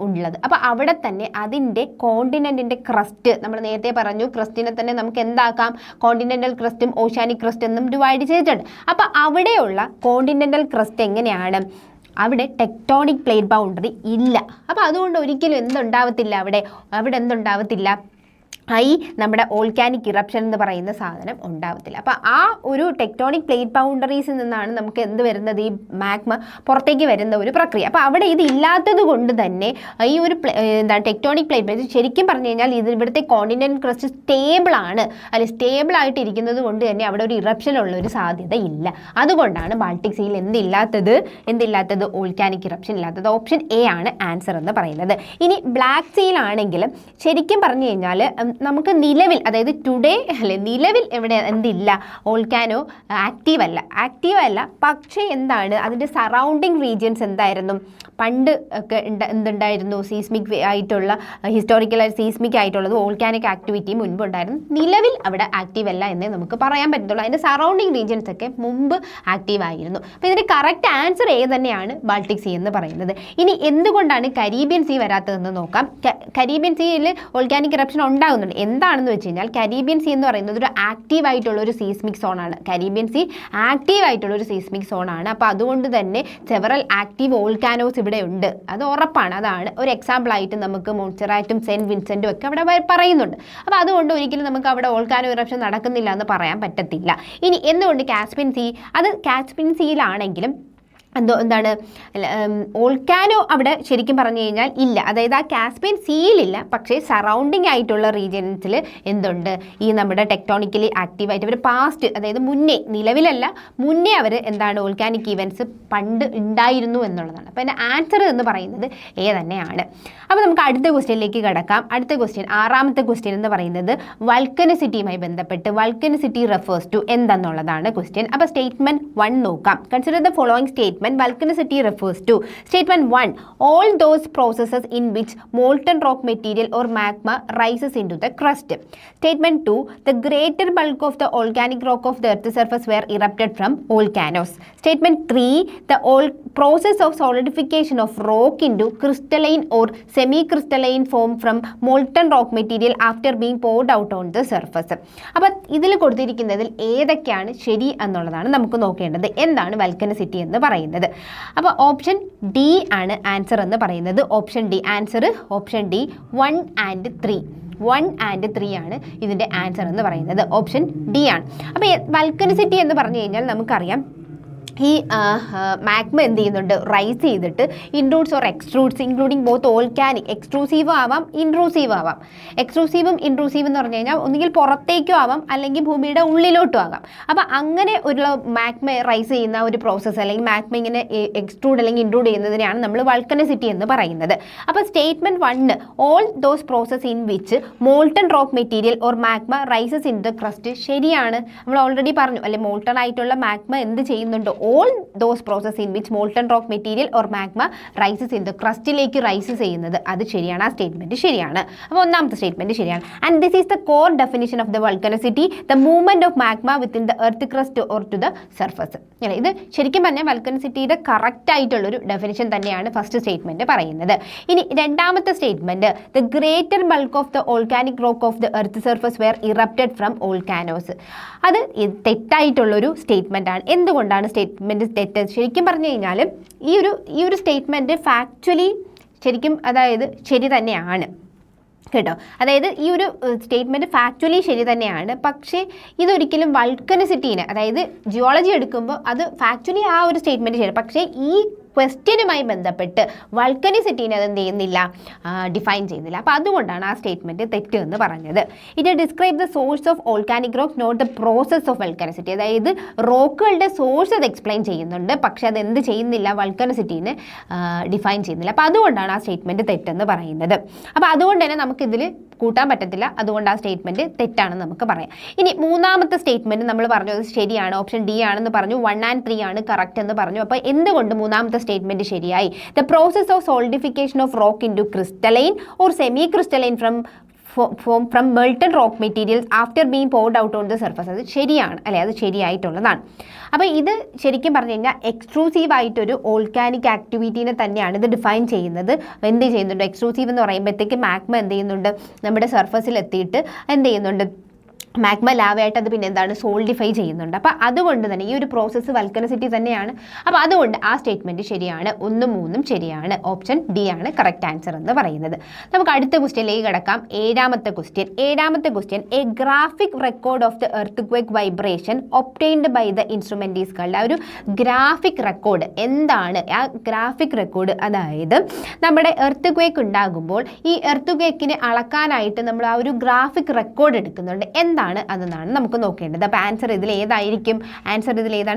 ഉള്ളത്. അപ്പോൾ അവിടെ തന്നെ അതിൻ്റെ കോണ്ടിനെന്റിന്റെ ക്രസ്റ്റ്, നമ്മൾ നേരത്തെ പറഞ്ഞു ക്രസ്റ്റിനെ തന്നെ നമുക്ക് എന്താക്കാം? കോണ്ടിനെന്റൽ ക്രസ്റ്റും ഓഷ്യാനിക് ക്രസ്റ്റ് എന്നും ഡിവൈഡ് ചെയ്തിട്ടുണ്ട്. അപ്പോൾ അവിടെയുള്ള കോണ്ടിനെന്റൽ ക്രസ്റ്റ് എങ്ങനെയാണ്? അവിടെ ടെക്ടോണിക് പ്ലേറ്റ് ബൗണ്ടറി ഇല്ല. അപ്പോൾ അതുകൊണ്ട് ഒരിക്കലും എന്തുണ്ടാവത്തില്ല? അവിടെ എന്തുണ്ടാവത്തില്ല? നമ്മുടെ ഓൾക്കാനിക് ഇറപ്ഷൻ എന്ന് പറയുന്ന സാധനം ഉണ്ടാവത്തില്ല. അപ്പോൾ ആ ഒരു ടെക്ടോണിക് പ്ലേറ്റ് ബൗണ്ടറീസിൽ നിന്നാണ് നമുക്ക് എന്ത് വരുന്നത്, ഈ മാഗ്മ പുറത്തേക്ക് വരുന്ന ഒരു പ്രക്രിയ. അപ്പോൾ അവിടെ ഇത് ഇല്ലാത്തത് കൊണ്ട് തന്നെ ഈ ഒരു ടെക്ടോണിക് പ്ലേറ്റ് ശരിക്കും പറഞ്ഞു കഴിഞ്ഞാൽ ഇവിടുത്തെ കോണ്ടിനെൻ്റൽ ക്രസ്റ്റ് സ്റ്റേബിളാണ്, അല്ലെ സ്റ്റേബിളായിട്ട് ഇരിക്കുന്നത് കൊണ്ട് തന്നെ അവിടെ ഒരു ഇറപ്ഷനുള്ള ഒരു സാധ്യത ഇല്ല. അതുകൊണ്ടാണ് ബാൾട്ടിക് സീയിൽ എന്തില്ലാത്തത് ഓൾക്കാനിക് ഇറപ്ഷൻ ഇല്ലാത്തത്. ഓപ്ഷൻ എ ആണ് ആൻസർ എന്ന് പറയുന്നത്. ഇനി ബ്ലാക്ക് സീയിലാണെങ്കിലും ശരിക്കും പറഞ്ഞു കഴിഞ്ഞാൽ നമുക്ക് നിലവിൽ, അതായത് ടുഡേ നിലവിൽ എന്തില്ല, ഓൾക്കാനോ ആക്റ്റീവ് അല്ല. പക്ഷേ എന്താണ് അതിൻ്റെ സറൗണ്ടിങ് റീജിയൻസ് എന്തായിരുന്നു, പണ്ട് ഒക്കെ എന്തുണ്ടായിരുന്നു, സീസ്മിക് ആയിട്ടുള്ള ഹിസ്റ്റോറിക്കലായി സീസ്മിക് ആയിട്ടുള്ളത് വോൾക്കാനിക് ആക്ടിവിറ്റി മുൻപുണ്ടായിരുന്നു. നിലവിൽ അവിടെ ആക്റ്റീവ് അല്ല എന്നേ നമുക്ക് പറയാൻ പറ്റത്തുള്ളൂ. അതിൻ്റെ സറൗണ്ടിങ് റീജിയൻസ് ഒക്കെ മുമ്പ് ആക്റ്റീവ് ആയിരുന്നു. അപ്പോൾ ഇതിൻ്റെ കറക്റ്റ് ആൻസർ ഏത് തന്നെയാണ് ബാൾട്ടിക് സീ എന്ന് പറയുന്നത്. ഇനി എന്തുകൊണ്ടാണ് കരീബിയൻ സീ വരാത്തതെന്ന് നോക്കാം. കരീബിയൻ സീയിൽ വോൾക്കാനിക് ഇറപ്ഷൻ ഉണ്ടാകുന്നുണ്ട്. എന്താണെന്ന് വെച്ച് കഴിഞ്ഞാൽ കരീബിയൻ സീ എന്ന് പറയുന്നത് ഒരു ആക്റ്റീവ് ആയിട്ടുള്ള ഒരു സീസ്മിക് സോണാണ്. കരീബിയൻ സീ ആക്റ്റീവ് ആയിട്ടുള്ള ഒരു സീസ്മിക് സോണാണ്. അപ്പോൾ അതുകൊണ്ട് തന്നെ സെവറൽ ആക്റ്റീവ് വോൾക്കാനോസ് ഇവിടെ ഉണ്ട്, അത് ഉറപ്പാണ്. അതാണ് ഒരു എക്സാമ്പിൾ ആയിട്ട് നമുക്ക് മോൺസെറാറ്റും സെൻറ്റ് വിൻസെൻറ്റും ഒക്കെ അവിടെ പറയുന്നുണ്ട്. അപ്പോൾ അതുകൊണ്ട് ഒരിക്കലും നമുക്ക് അവിടെ വോൾക്കാനോ ഇറപ്ഷൻ നടക്കുന്നില്ല എന്ന് പറയാൻ പറ്റത്തില്ല. ഇനി എന്തുകൊണ്ട് കാസ്പിയൻ സീ, അത് കാസ്പിയൻ സീയിലാണെങ്കിലും എന്താണ് വോൾക്കാനോ അവിടെ ശരിക്കും പറഞ്ഞു കഴിഞ്ഞാൽ ഇല്ല, അതായത് ആ കാസ്പിയൻ സീയിലില്ല. പക്ഷേ സറൗണ്ടിങ് ആയിട്ടുള്ള റീജിയൻസിൽ എന്തുണ്ട്, ഈ നമ്മുടെ ടെക്ടോണിക്കലി ആക്റ്റീവായിട്ട് അവർ പാസ്റ്റ്, അതായത് മുന്നേ, നിലവിലല്ല മുന്നേ അവർ എന്താണ് വോൾക്കാനിക് ഈവൻസ് പണ്ട് ഉണ്ടായിരുന്നു എന്നുള്ളതാണ്. അപ്പോൾ അതിൻ്റെ ആൻസർ എന്ന് പറയുന്നത് എ തന്നെയാണ്. അപ്പോൾ നമുക്ക് അടുത്ത ക്വസ്റ്റ്യനിലേക്ക് കിടക്കാം. അടുത്ത ക്വസ്റ്റ്യൻ, ആറാമത്തെ ക്വസ്റ്റ്യൻ എന്ന് പറയുന്നത് വൾക്കനിസിറ്റിയുമായി ബന്ധപ്പെട്ട് വൾക്കനിസിറ്റി റെഫേഴ്സ് ടു എന്തെന്നുള്ളതാണ് ക്വസ്റ്റ്യൻ. അപ്പോൾ സ്റ്റേറ്റ്മെൻറ്റ് 1 നോക്കാം. Consider the following statement. Volcanicity refers to statement 1, all those processes in which molten rock material or magma rises into the crust. Statement 2, the greater bulk of the organic rock of the earth's surface were erupted from volcanoes. Statement 3, the process of solidification of rock into crystalline or semi-crystalline form from molten rock material after being poured out on the surface. അപ്പോൾ ഇതിൽ കൊടുത്തിരിക്കുന്നതിൽ ഏതൊക്കെയാണ് ശരി എന്നുള്ളതാണ് നമുക്ക് നോക്കേണ്ടത്. എന്താണ് വൾക്കനിസിറ്റി എന്ന് പറയുന്നത്? അപ്പോൾ ഓപ്ഷൻ ഡി ആണ് ആൻസർ എന്ന് പറയുന്നത്. Option D answer, option D 1 and 3. 1 and 3 ആണ് ഇതിൻ്റെ ആൻസർ എന്ന് പറയുന്നത്. ഓപ്ഷൻ ഡി ആണ്. അപ്പോൾ വൾക്കനിസിറ്റി എന്ന് പറഞ്ഞു കഴിഞ്ഞാൽ നമുക്കറിയാം ഈ മാഗ്മ എന്ത് ചെയ്യുന്നുണ്ട്, റൈസ് ചെയ്തിട്ട് ഇൻട്രൂഡ്സ് ഓർ എക്സ്ട്രൂഡ്സ് ഇൻക്ലൂഡിങ് ബോത്ത് ഓൾക്കാനിക്, എക്സ്ട്രൂസീവ് ആവാം ഇൻട്രൂസീവ് ആവാം. എക്സ്ട്രൂസീവും ഇൻട്രൂസീവ് എന്ന് പറഞ്ഞു കഴിഞ്ഞാൽ ഒന്നുകിൽ പുറത്തേക്കും ആവാം അല്ലെങ്കിൽ ഭൂമിയുടെ ഉള്ളിലോട്ടും ആകാം. അപ്പോൾ അങ്ങനെ ഒരു മാഗ്മ റൈസ് ചെയ്യുന്ന ഒരു പ്രോസസ്സ് അല്ലെങ്കിൽ മാഗ്മ ഇങ്ങനെ എക്സ്ട്രൂഡ് അല്ലെങ്കിൽ ഇൻട്രൂഡ് ചെയ്യുന്നതിനെയാണ് നമ്മൾ വൾക്കനിസിറ്റി എന്ന് പറയുന്നത്. അപ്പോൾ statement 1, all those process in which molten rock material or magma rises in the crest ശരിയാണ്. നമ്മൾ ഓൾറെഡി പറഞ്ഞു അല്ലെ, മോൾട്ടൺ ആയിട്ടുള്ള മാഗ്മ എന്ത് ചെയ്യുന്നുണ്ട്, all those processes in which molten rock material or magma rises in the crustലേക്ക് rise ചെയ്യുന്നത്, അത് ശരിയാണ്. ആ സ്റ്റേറ്റ്മെൻറ്റ് ശരിയാണ്. അപ്പോൾ ഒന്നാമത്തെ സ്റ്റേറ്റ്മെൻറ്റ് ശരിയാണ്. And this is the core definition of the vulcanicity, the movement of magma within the earth crust or to the surface. ഇത് ശരിക്കും പറഞ്ഞാൽ വൾക്കനിസിറ്റിയുടെ കറക്റ്റ് ആയിട്ടുള്ളൊരു ഡെഫിനിഷൻ തന്നെയാണ് ഫസ്റ്റ് സ്റ്റേറ്റ്മെൻറ്റ് പറയുന്നത്. ഇനി രണ്ടാമത്തെ statement, the greater bulk of the volcanic rock of the earth surface were erupted from volcanoes. അത് തെറ്റായിട്ടുള്ളൊരു സ്റ്റേറ്റ്മെൻ്റ് ആണ്. എന്തുകൊണ്ടാണ് സ്റ്റേറ്റ്മെൻറ്റ് തെറ്റ്? ശരിക്കും പറഞ്ഞു കഴിഞ്ഞാൽ ഈ ഒരു സ്റ്റേറ്റ്മെൻറ്റ് ഫാക്ച്വലി ശരിക്കും അതായത് ശരി തന്നെയാണ് കേട്ടോ. അതായത് ഈ ഒരു സ്റ്റേറ്റ്മെൻറ്റ് ഫാക്ച്വലി ശരി തന്നെയാണ്. പക്ഷേ ഇതൊരിക്കലും വൾക്കനിസിറ്റീനെ, അതായത് ജിയോളജി എടുക്കുമ്പോൾ അത് ഫാക്ച്വലി ആ ഒരു സ്റ്റേറ്റ്മെൻറ്റ് ശരി. പക്ഷേ ഈ ക്വസ്റ്റ്യനുമായി ബന്ധപ്പെട്ട് വൾക്കനിസിറ്റീനെ അത് എന്ത് ചെയ്യുന്നില്ല, ഡിഫൈൻ ചെയ്യുന്നില്ല. അപ്പോൾ അതുകൊണ്ടാണ് ആ സ്റ്റേറ്റ്മെൻറ്റ് തെറ്റ് എന്ന് പറഞ്ഞത്. It describe the source of volcanic rock, not the process of vulcanicity. അതായത് റോക്കുകളുടെ സോഴ്സ് അത് എക്സ്പ്ലെയിൻ ചെയ്യുന്നുണ്ട്, പക്ഷേ അത് എന്ത് ചെയ്യുന്നില്ല, വൾക്കനിസിറ്റീനെ ഡിഫൈൻ ചെയ്യുന്നില്ല. അപ്പോൾ അതുകൊണ്ടാണ് ആ സ്റ്റേറ്റ്മെൻറ്റ് തെറ്റെന്ന് പറയുന്നത്. അപ്പോൾ അതുകൊണ്ട് തന്നെ നമുക്കിതിൽ കൂട്ടാൻ പറ്റത്തില്ല. അതുകൊണ്ട് ആ സ്റ്റേറ്റ്മെൻറ്റ് തെറ്റാണെന്ന് നമുക്ക് പറയാം. ഇനി മൂന്നാമത്തെ സ്റ്റേറ്റ്മെൻറ്റ് നമ്മൾ പറഞ്ഞു അത് ശരിയാണ്, ഓപ്ഷൻ ഡി ആണെന്ന് പറഞ്ഞു. 1 and 3 ആണ് കറക്റ്റ് എന്ന് പറഞ്ഞു. അപ്പോൾ എന്തുകൊണ്ട് മൂന്നാമത്തെ സ്റ്റേറ്റ്മെൻറ്റ് ശരിയായി? The process of solidification of rock into crystalline or semi crystalline from molten rock materials after being poured out on the surface, അത് ശരിയാണ് അല്ലേ, അത് ശരിയായിട്ടുള്ളതാണ്. അപ്പോൾ ഇത് ശരിക്കും പറഞ്ഞു കഴിഞ്ഞാൽ എക്സ്ട്രൂസീവ് ആയിട്ടൊരു ഓൾക്കാനിക് ആക്ടിവിറ്റീനെ തന്നെയാണ് ഇത് ഡിഫൈൻ ചെയ്യുന്നത്. എന്ത് ചെയ്യുന്നുണ്ട്, എക്സ്ട്രൂസീവ് എന്ന് പറയുമ്പോഴത്തേക്ക് മാഗ്മ എന്ത് ചെയ്യുന്നുണ്ട്, നമ്മുടെ സർഫസിൽ എത്തിയിട്ട് എന്ത് ചെയ്യുന്നുണ്ട്, മാഗ്മ ലാവയായിട്ട് അത് പിന്നെ എന്താണ് സോൾഡിഫൈ ചെയ്യുന്നുണ്ട്. അപ്പോൾ അതുകൊണ്ട് തന്നെ ഈ ഒരു പ്രോസസ്സ് വൾക്കനസിറ്റി തന്നെയാണ്. അപ്പോൾ അതുകൊണ്ട് ആ സ്റ്റേറ്റ്മെൻറ്റ് ശരിയാണ്, 1ഉം 3ഉം ശരിയാണ്. ഓപ്ഷൻ ഡി ആണ് കറക്റ്റ് ആൻസർ എന്ന് പറയുന്നത്. നമുക്ക് അടുത്ത ക്വസ്റ്റ്യനിലേക്ക് കിടക്കാം. ഏഴാമത്തെ question a graphic record of the earth quake vibration obtained by the instrument is called. ആ ഒരു ഗ്രാഫിക് റെക്കോർഡ് എന്താണ്? ആ ഗ്രാഫിക് റെക്കോർഡ് അതായത് നമ്മുടെ എർത്ത് ക്വേക്ക് ഉണ്ടാകുമ്പോൾ ഈ എർത്ത് ക്വേക്കിനെ അളക്കാനായിട്ട് നമ്മൾ ആ ഒരു ഗ്രാഫിക് റെക്കോർഡ് എടുക്കുന്നുണ്ട്. എന്താണ് അതെന്നാണ് നമുക്ക് നോക്കേണ്ടത്. അപ്പോൾ ആൻസർ ഇതിൽ ഏതായിരിക്കും?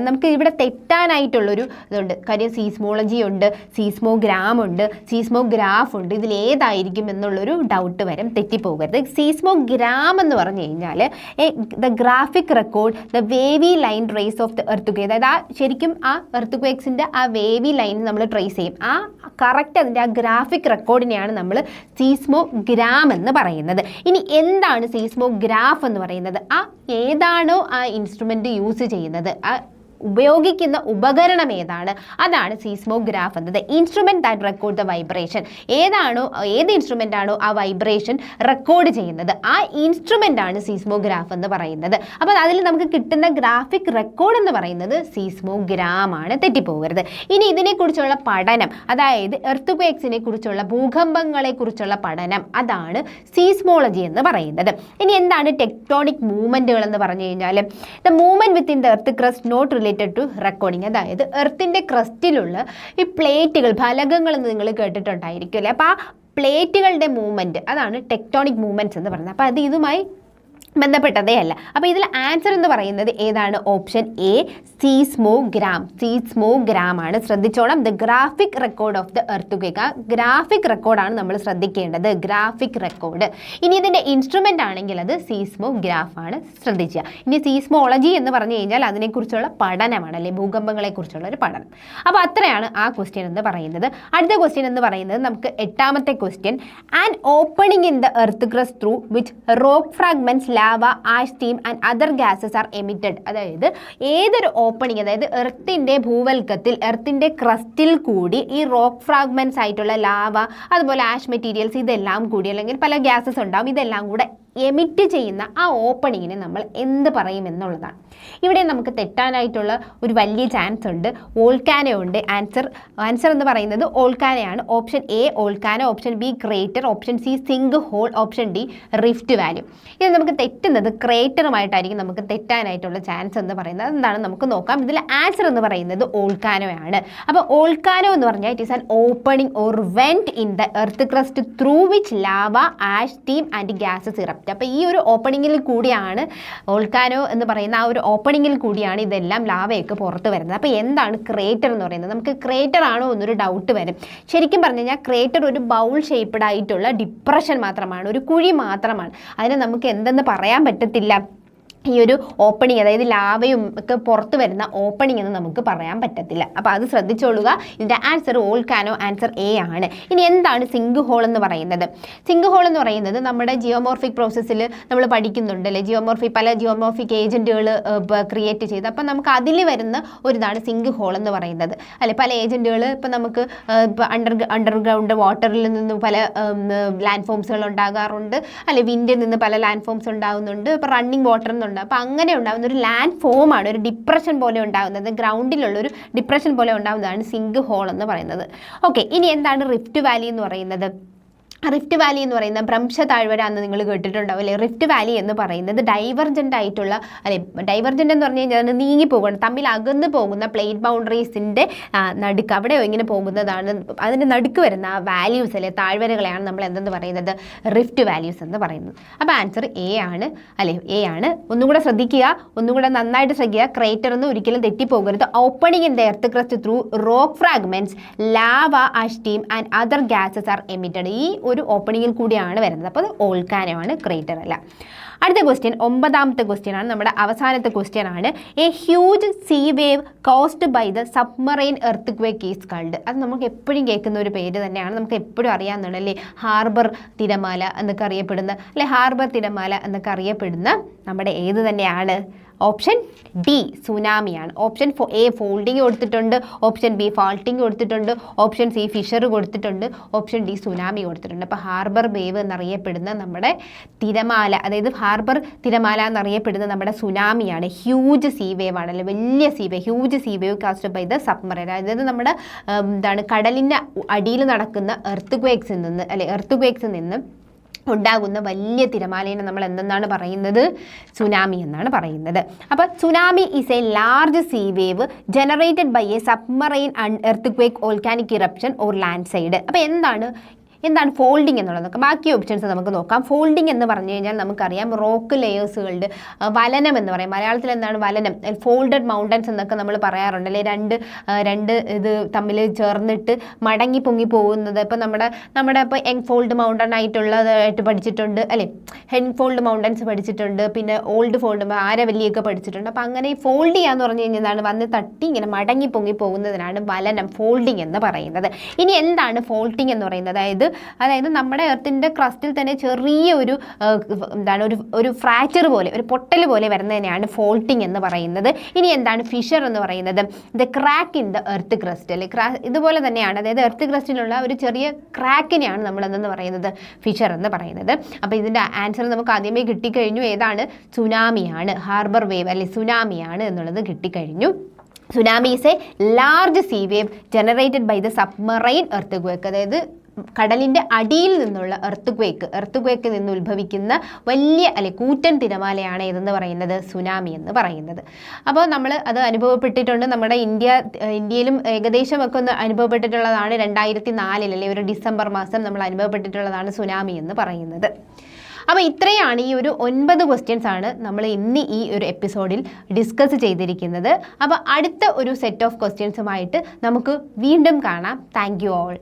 നമുക്ക് ഇവിടെ തെറ്റാനായിട്ടുള്ളൊരു ഇതുണ്ട്. കാര്യം സീസ്മോളജി ഉണ്ട്, സീസ്മോഗ്രാം ഉണ്ട്, സീസ്മോഗ്രാഫ് ഉണ്ട്. ഇതിൽ ഏതായിരിക്കും എന്നുള്ളൊരു ഡൗട്ട് വരും, തെറ്റിപ്പോകരുത്. സീസ്മോഗ്രാം എന്ന് പറഞ്ഞു കഴിഞ്ഞാൽ the graphic record the wavy line trace of the earth quake. അതായത് ശരിക്കും ആ എർത്ത് ക്വേക്സിൻ്റെ ആ വേവി ലൈൻ നമ്മൾ ട്രേസ് ചെയ്യും. ആ കറക്റ്റ് അതിൻ്റെ ആ ഗ്രാഫിക് റെക്കോർഡിനെയാണ് നമ്മൾ സീസ്മോഗ്രാം എന്ന് പറയുന്നത്. ഇനി എന്താണ് സീസ്മോഗ്രാഫ് എന്ന് പറയുന്നത്? ആ ഏതാണോ ആ ഇൻസ്ട്രുമെന്റ് യൂസ് ചെയ്യുന്നത്, ആ ഉപയോഗിക്കുന്ന ഉപകരണം ഏതാണ്, അതാണ് സീസ്മോഗ്രാഫ് എന്നത്. Instrument that record the vibration. ഏത് ഇൻസ്ട്രുമെന്റ് ആണോ ആ വൈബ്രേഷൻ റെക്കോർഡ് ചെയ്യുന്നത്, ആ ഇൻസ്ട്രുമെന്റ് ആണ് സീസ്മോഗ്രാഫ് എന്ന് പറയുന്നത്. അപ്പോൾ അതിൽ നമുക്ക് കിട്ടുന്ന ഗ്രാഫിക് റെക്കോർഡ് എന്ന് പറയുന്നത് സീസ്മോഗ്രാം ആണ്, തെറ്റിപ്പോകരുത്. ഇനി ഇതിനെക്കുറിച്ചുള്ള പഠനം, അതായത് എർത്ത് ക്വേക്സിനെ കുറിച്ചുള്ള, ഭൂകമ്പങ്ങളെ കുറിച്ചുള്ള പഠനം, അതാണ് സീസ്മോളജി എന്ന് പറയുന്നത്. ഇനി എന്താണ് ടെക്ടോണിക് മൂവ്മെന്റുകൾ എന്ന് പറഞ്ഞു കഴിഞ്ഞാൽ the movement within the earth crust not related to recording. അതായത് എർത്തിൻ്റെ ക്രസ്റ്റിലുള്ള ഈ പ്ലേറ്റുകൾ, ഫലകങ്ങൾ എന്ന് നിങ്ങൾ കേട്ടിട്ടുണ്ടായിരിക്കും അല്ലേ? അപ്പോൾ ആ പ്ലേറ്റുകളുടെ മൂവ്മെൻറ്റ്, അതാണ് ടെക്ടോണിക് മൂവ്മെൻറ്റ്സ് എന്ന് പറയുന്നത്. അപ്പോൾ അത് ഇതുമായി ബന്ധപ്പെട്ടതേ അല്ല. അപ്പോൾ ഇതിൽ ആൻസർ എന്ന് പറയുന്നത് ഏതാണ്? ഓപ്ഷൻ എ, സീസ്മോഗ്രാം ആണ്. ശ്രദ്ധിച്ചോണം, the graphic record of the earth quake. ആ ഗ്രാഫിക് റെക്കോർഡാണ് നമ്മൾ ശ്രദ്ധിക്കേണ്ടത്, ഗ്രാഫിക് റെക്കോർഡ്. ഇനി ഇതിൻ്റെ ഇൻസ്ട്രുമെൻ്റ് ആണെങ്കിൽ അത് സീസ്മോഗ്രാഫ് ആണ്, ശ്രദ്ധിക്കുക. ഇനി സീസ്മോളജി എന്ന് പറഞ്ഞു കഴിഞ്ഞാൽ അതിനെക്കുറിച്ചുള്ള പഠനമാണ്, അല്ലെ ഭൂകമ്പങ്ങളെക്കുറിച്ചുള്ള ഒരു പഠനം. അപ്പോൾ അത്രയാണ് ആ ക്വസ്റ്റ്യൻ എന്ന് പറയുന്നത്. അടുത്ത ക്വസ്റ്റ്യൻ എന്ന് പറയുന്നത് നമുക്ക് എട്ടാമത്തെ question. An opening in the earth crust through which rock fragments, lava, ash, steam and other gases are emitted. അതായത് ഏതൊരു ഓപ്പണിംഗ്, അതായത് എർത്തിൻ്റെ ഭൂവൽക്കത്തിൽ, എർത്തിൻ്റെ ക്രസ്റ്റിൽ കൂടി ഈ റോക്ക് ഫ്രാഗ്മെന്റ്സ് ആയിട്ടുള്ള ലാവ, അതുപോലെ ആഷ് മെറ്റീരിയൽസ്, ഇതെല്ലാം കൂടി, അല്ലെങ്കിൽ പല ഗ്യാസസ് ഉണ്ടാവും, ഇതെല്ലാം കൂടെ എമിറ്റ് ചെയ്യുന്ന ആ ഓപ്പണിങ്ങിനെ നമ്മൾ എന്ത് പറയും എന്നുള്ളതാണ്. ഇവിടെ നമുക്ക് തെറ്റാനായിട്ടുള്ള ഒരു വലിയ ചാൻസ് ഉണ്ട്. വോൾക്കാനോ ഉണ്ട്. ആൻസർ എന്ന് പറയുന്നത് വോൾക്കാനയാണ്. Option A volcano, option B crater, option C sinkhole, option D rift valley. ഇത് നമുക്ക് തെറ്റുന്നത് ക്രേറ്ററുമായിട്ടായിരിക്കും നമുക്ക് തെറ്റാനായിട്ടുള്ള ചാൻസ് എന്ന് പറയുന്നത്. എന്താണ് നമുക്ക് നോക്കാം. ഇതിൽ ആൻസർ എന്ന് പറയുന്നത് വോൾക്കാനോ ആണ്. അപ്പോൾ വോൾക്കാനോ എന്ന് പറഞ്ഞാൽ it is an opening or went in the earth crust through which lava, ash, steam and gases erupt. അപ്പോൾ ഈ ഒരു ഓപ്പണിങ്ങിൽ കൂടിയാണ്, വോൾക്കാനോ എന്ന് പറയുന്ന ആ ഒരു ഓപ്പണിങ്ങിൽ കൂടിയാണ് ഇതെല്ലാം ലാവയൊക്കെ പുറത്ത് വരുന്നത്. അപ്പോൾ എന്താണ് ക്രേറ്റർ എന്ന് പറയുന്നത്? നമുക്ക് ക്രേറ്റർ ആണോ എന്നൊരു ഡൗട്ട് വരും. ശരിക്കും പറഞ്ഞു കഴിഞ്ഞാൽ ക്രേറ്റർ ഒരു ബൗൾ ഷേപ്പ്ഡ് ആയിട്ടുള്ള ഡിപ്രഷൻ മാത്രമാണ്, ഒരു കുഴി മാത്രമാണ്. അതിനെ നമുക്ക് എന്തെന്ന് പറയാൻ പറ്റത്തില്ല. ഈ ഒരു ഓപ്പണിങ്, അതായത് ലാവയും ഒക്കെ പുറത്ത് വരുന്ന ഓപ്പണിംഗ് എന്ന് നമുക്ക് പറയാൻ പറ്റത്തില്ല. അപ്പോൾ അത് ശ്രദ്ധിച്ചോളുക. ഇതിൻ്റെ ആൻസർ വോൾക്കാനോ, ആൻസർ എ ആണ്. ഇനി എന്താണ് സിങ്ക് ഹോൾ എന്ന് പറയുന്നത്? സിങ്ക് ഹോൾ എന്ന് പറയുന്നത് നമ്മുടെ ജിയോമോർഫിക് പ്രോസസ്സിൽ നമ്മൾ പഠിക്കുന്നുണ്ടല്ലേ, പല ജിയോമോർഫിക് ഏജൻറ്റുകൾ ക്രിയേറ്റ് ചെയ്ത്, അപ്പം നമുക്ക് അതിൽ വരുന്ന ഒരിതാണ് സിങ്ക് ഹോൾ എന്ന് പറയുന്നത് അല്ലെ. പല ഏജൻറ്റുകൾ ഇപ്പം നമുക്ക് ഇപ്പോൾ അണ്ടർഗ്രൗണ്ട് വാട്ടറിൽ നിന്ന് പല ലാൻഡ് ഫോംസുകൾ ഉണ്ടാകാറുണ്ട് അല്ലെ, വിൻഡിൽ നിന്ന് പല ലാൻഡ് ഫോംസ് ഉണ്ടാകുന്നുണ്ട്, ഇപ്പോൾ റണ്ണിങ് വാട്ടർ എന്നുണ്ട്. അപ്പോൾ അങ്ങനെ ഉണ്ടാകുന്ന ഒരു ലാൻഡ് ഫോമാണ്, ഒരു ഡിപ്രഷൻ പോലെ ഉണ്ടാകുന്നത്, ഗ്രൗണ്ടിലുള്ളൊരു ഡിപ്രഷൻ പോലെ ഉണ്ടാകുന്നതാണ് സിങ്ക് ഹോൾ എന്ന് പറയുന്നത്. ഓക്കെ, ഇനി എന്താണ് റിഫ്റ്റ് വാലി എന്ന് പറയുന്നത്? റിഫ്റ്റ് വാലി എന്ന് പറയുന്ന ഭ്രംശ താഴ്വര എന്ന് നിങ്ങൾ കേട്ടിട്ടുണ്ടാവും അല്ലേ. റിഫ്റ്റ് വാലി എന്ന് പറയുന്നത് ഡൈവർജൻ്റ് ആയിട്ടുള്ള, അല്ലെ ഡൈവർജൻ്റ് എന്ന് പറഞ്ഞു കഴിഞ്ഞാൽ നീങ്ങി പോകണം, തമ്മിൽ അകന്ന് പോകുന്ന പ്ലേറ്റ് ബൗണ്ടറീസിൻ്റെ നടുക്ക്, അവിടെ ഇങ്ങനെ പോകുന്നതാണ്, അതിൻ്റെ നടുക്ക് വരുന്ന ആ വാല്യൂസ് അല്ലെ, താഴ്വരകളെയാണ് നമ്മൾ എന്തെന്ന് പറയുന്നത്? റിഫ്റ്റ് വാല്യൂസ് എന്ന് പറയുന്നത്. അപ്പോൾ ആൻസർ എ ആണ് അല്ലെ, എ ആണ്. ഒന്നുകൂടെ ശ്രദ്ധിക്കുക, ഒന്നുകൂടെ നന്നായിട്ട് ശ്രദ്ധിക്കുക. ക്രേറ്റർ എന്ന് ഒരിക്കലും തെറ്റിപ്പോകരുത്. Opening in the earth crust through rock fragments, lava, ash, steam and other gases are emitted. ഈ ഒരു ഓപ്പണിങ്ങിൽ കൂടിയാണ് വരുന്നത്. അപ്പോൾ അത് വോൾക്കാനോ ആണ്, ക്രേറ്റർ അല്ല. അടുത്ത ക്വസ്റ്റ്യൻ, 9ാമത്തെ ക്വസ്റ്റ്യൻ ആണ്, നമ്മുടെ അവസാനത്തെ ക്വസ്റ്റ്യൻ ആണ്. A huge sea wave caused by the submarine earth quake is called. അത് നമുക്ക് എപ്പോഴും കേൾക്കുന്ന ഒരു പേര് തന്നെയാണ്, നമുക്ക് എപ്പോഴും അറിയാവുന്നതാണ് അല്ലേ. ഹാർബർ തിരമാല എന്നൊക്കെ അറിയപ്പെടുന്ന, അല്ലെ ഹാർബർ തിരമാല എന്നൊക്കെ അറിയപ്പെടുന്ന നമ്മുടെ ഏത് തന്നെയാണ്? ഓപ്ഷൻ ഡി സുനാമിയാണ്. ഓപ്ഷൻ എ ഫോൾഡിങ് കൊടുത്തിട്ടുണ്ട്, ഓപ്ഷൻ ബി ഫാൾട്ടിങ് കൊടുത്തിട്ടുണ്ട്, ഓപ്ഷൻ സി ഫിഷർ കൊടുത്തിട്ടുണ്ട്, ഓപ്ഷൻ ഡി സുനാമി കൊടുത്തിട്ടുണ്ട്. അപ്പോൾ ഹാർബർ വേവ് എന്നറിയപ്പെടുന്ന നമ്മുടെ തിരമാല, അതായത് ഹാർബർ തിരമാല എന്നറിയപ്പെടുന്ന നമ്മുടെ സുനാമിയാണ്. ഹ്യൂജ് സീ വേവ് ആണല്ലോ, വലിയ sea wave, huge sea wave caused by the submarine. അതായത് നമ്മുടെ കടലിൻ്റെ അടിയിൽ നടക്കുന്ന എർത്ത് ക്വേക്സിൽ നിന്ന് ഉണ്ടാകുന്ന വലിയ തിരമാലയെ നമ്മൾ എന്തെന്നാണ് പറയുന്നത്? സുനാമി എന്നാണ് പറയുന്നത്. അപ്പോൾ tsunami is a large sea wave generated by a submarine earth quake, volcanic eruption or landslide. അപ്പോൾ എന്താണ് ഫോൾഡിങ് എന്നുള്ളത് നോക്കാം. ബാക്കി ഓപ്ഷൻസ് നമുക്ക് നോക്കാം. ഫോൾഡിങ് എന്ന് പറഞ്ഞു കഴിഞ്ഞാൽ നമുക്കറിയാം റോക്ക് ലെയേഴ്സുകളുടെ വലനം എന്ന് പറയും. മലയാളത്തിൽ എന്താണ് വലനം? ഫോൾഡഡ് മൗണ്ടൻസ് എന്നൊക്കെ നമ്മൾ പറയാറുണ്ട് അല്ലേ? രണ്ട് ഇത് തമ്മിൽ ചേർന്നിട്ട് മടങ്ങി പൊങ്ങി പോകുന്നത്. ഇപ്പം നമ്മുടെ ഇപ്പോൾ എൻഫോൾഡ് മൗണ്ടൻ ആയിട്ടുള്ളതായിട്ട് പഠിച്ചിട്ടുണ്ട് അല്ലേ? ഹെൻഫോൾഡ് മൗണ്ടൻസ് പഠിച്ചിട്ടുണ്ട്, പിന്നെ ഓൾഡ് ഫോൾഡ് ആരവല്ലിയൊക്കെ പഠിച്ചിട്ടുണ്ട്. അപ്പോൾ അങ്ങനെ ഈ ഫോൾഡ് ചെയ്യാന്ന് പറഞ്ഞു കഴിഞ്ഞാൽ വന്ന് തട്ടി ഇങ്ങനെ മടങ്ങി പൊങ്ങി പോകുന്നതിനാണ് വലനം, ഫോൾഡിങ് എന്ന് പറയുന്നത്. ഇനി എന്താണ് ഫോൾട്ടിങ് എന്ന് പറയുന്നത്? അതായത് നമ്മുടെ എർത്തിൻ്റെ ക്രസ്റ്റിൽ തന്നെ ചെറിയ ഒരു ഫ്രാക്ചർ പോലെ, ഒരു പൊട്ടൽ പോലെ വരുന്നതിനെയാണ് ഫോൾട്ടിങ് എന്ന് പറയുന്നത്. ഇനി എന്താണ് ഫിഷർ എന്ന് പറയുന്നത്? The crack in the earth crest അല്ലെ, ഇതുപോലെ തന്നെയാണ്. അതായത് എർത്ത് ക്രസ്റ്റിലുള്ള ഒരു ചെറിയ ക്രാക്കിനെയാണ് നമ്മൾ എന്തെന്ന് പറയുന്നത്? ഫിഷർ എന്ന് പറയുന്നത്. അപ്പോൾ ഇതിൻ്റെ ആൻസർ നമുക്ക് ആദ്യമേ കിട്ടിക്കഴിഞ്ഞു. ഏതാണ്? സുനാമിയാണ്, ഹാർബർ വേവ് അല്ലെ സുനാമിയാണ് എന്നുള്ളത് കിട്ടിക്കഴിഞ്ഞു. Tsunami is a large sea wave generated by the submarine earth quake. അതായത് കടലിൻ്റെ അടിയിൽ നിന്നുള്ള എർത്ത് ക്വേക്കിൽ നിന്ന് ഉത്ഭവിക്കുന്ന വലിയ കൂറ്റൻ തിരമാലയാണ് ഇതെന്ന് പറയുന്നത്? സുനാമി എന്ന് പറയുന്നത്. അപ്പോൾ നമ്മൾ അത് അനുഭവപ്പെട്ടിട്ടുണ്ട്. നമ്മുടെ ഇന്ത്യയിലും ഏകദേശമൊക്കെ ഒന്ന് അനുഭവപ്പെട്ടിട്ടുള്ളതാണ്. 2004 അല്ലേ, ഒരു ഡിസംബർ മാസം നമ്മൾ അനുഭവപ്പെട്ടിട്ടുള്ളതാണ് സുനാമി എന്ന് പറയുന്നത്. അപ്പോൾ ഇത്രയാണ് ഈ ഒരു 9 ക്വസ്റ്റ്യൻസ് ആണ് നമ്മൾ ഇന്ന് ഈ ഒരു എപ്പിസോഡിൽ ഡിസ്കസ് ചെയ്തിരിക്കുന്നത്. അപ്പോൾ അടുത്ത ഒരു സെറ്റ് ഓഫ് ക്വസ്റ്റ്യൻസുമായിട്ട് നമുക്ക് വീണ്ടും കാണാം. Thank you all.